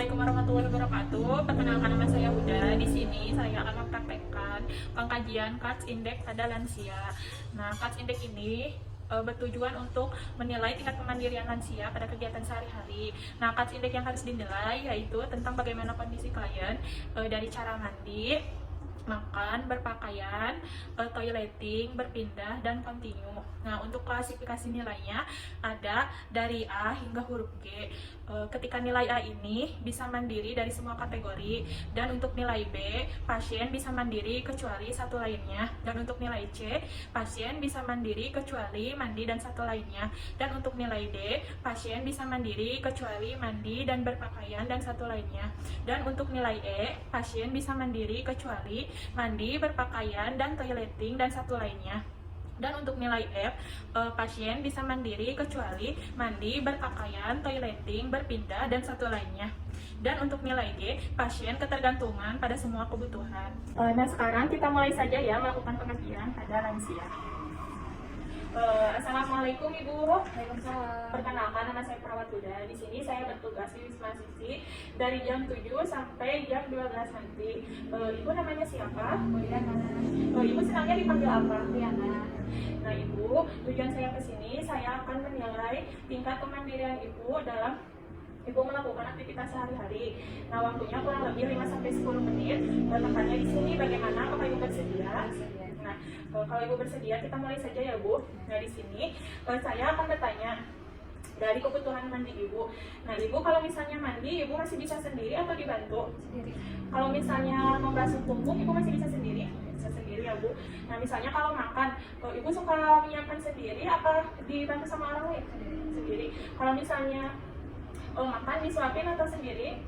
Assalamualaikum warahmatullahi wabarakatuh. Perkenalkan, nama saya Huda. Di sini saya akan mempraktekkan pengkajian CATS Index pada lansia. Nah, CATS Index ini bertujuan untuk menilai tingkat kemandirian lansia pada kegiatan sehari-hari. Nah, CATS Index yang harus dinilai yaitu tentang bagaimana kondisi klien dari cara mandi, makan, berpakaian, toileting, berpindah, dan continue. Nah, untuk klasifikasi nilainya ada dari A hingga huruf G. Ketika nilai A ini bisa mandiri dari semua kategori, dan untuk nilai B, pasien bisa mandiri kecuali satu lainnya, dan untuk nilai C, pasien bisa mandiri kecuali mandi dan satu lainnya, dan untuk nilai D, pasien bisa mandiri kecuali mandi dan berpakaian dan satu lainnya, dan untuk nilai E, pasien bisa mandiri kecuali mandi, berpakaian, dan toileting dan satu lainnya. Dan untuk nilai F, pasien bisa mandiri kecuali mandi, berpakaian, toileting, berpindah, dan satu lainnya. Dan untuk nilai G, pasien ketergantungan pada semua kebutuhan. Nah, sekarang kita mulai saja ya melakukan pengertian pada lansia. Assalamualaikum Ibu. Waalaikumsalam. Perkenalkan, nama saya Perawat Huda. Di sini saya bertugas di Wisma Sisi dari jam 7 sampai jam 12 nanti. Ibu namanya siapa? Mulyana. Ibu senangnya dipanggil apa? Mulyana. Nah, Ibu, tujuan saya ke sini, saya akan menilai tingkat kemandirian Ibu dalam Ibu melakukan aktivitas sehari-hari. Nah, waktunya kurang lebih 5 sampai 10 menit. Tempatnya di sini bagaimana? Apakah Ibu bersedia? Nah, kalau Ibu bersedia, kita mulai saja ya, Bu. Nah, di sini saya akan bertanya dari kebutuhan mandi Ibu. Nah, Ibu kalau misalnya mandi, Ibu masih bisa sendiri atau dibantu? Sendiri. Kalau misalnya membasuh punggung, Ibu masih bisa sendiri? Bisa sendiri ya, Bu. Nah, misalnya kalau makan, Ibu suka menyiapkan sendiri apa dibantu sama orang lain? Sendiri. Kalau misalnya makan disuapin atau sendiri?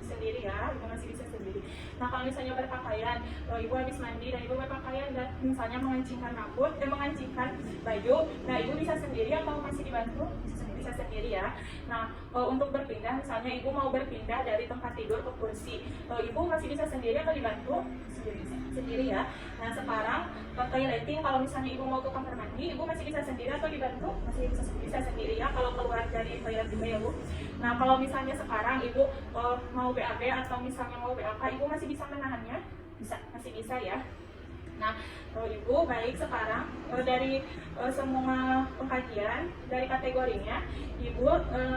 Sendiri ya, Ibu masih bisa sendiri. Nah, kalau misalnya berpakaian, Ibu habis mandi dan Ibu berpakaian dan misalnya mengancingkan rambut, mengancingkan baju, nah Ibu bisa sendiri atau masih dibantu? Bisa sendiri ya. Nah, untuk berpindah, misalnya Ibu mau berpindah dari tempat tidur ke kursi, Ibu masih bisa sendiri atau dibantu? Sendiri ya. Nah, sekarang toileting, kalau misalnya Ibu mau ke kamar mandi, Ibu masih bisa sendiri atau dibantu? Masih bisa sendiri ya, kalau keluar dari toilet juga ya, Bu. Nah, kalau misalnya sekarang Ibu mau BAB atau misalnya mau BAK, Ibu masih bisa menahannya? Masih bisa ya. Nah, Ibu, baik, sekarang dari semua pengkajian, dari kategorinya, Ibu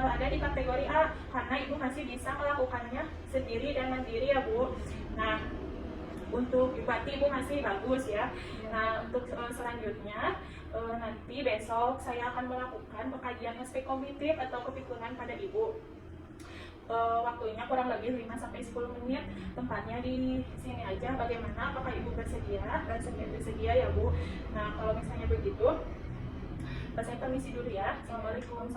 ada di kategori A, karena Ibu masih bisa melakukannya sendiri dan mandiri ya, Bu. Nah, untuk berarti Ibu masih bagus ya. Nah, untuk selanjutnya, nanti besok saya akan melakukan pengkajian aspek kognitif atau kepikunan pada Ibu. Waktunya kurang lebih 5 sampai 10 menit. Tempatnya di sini aja. Bagaimana? Apakah Ibu bersedia? Bersedia ya, Bu. Nah, kalau misalnya begitu, saya permisi dulu ya. Assalamualaikum.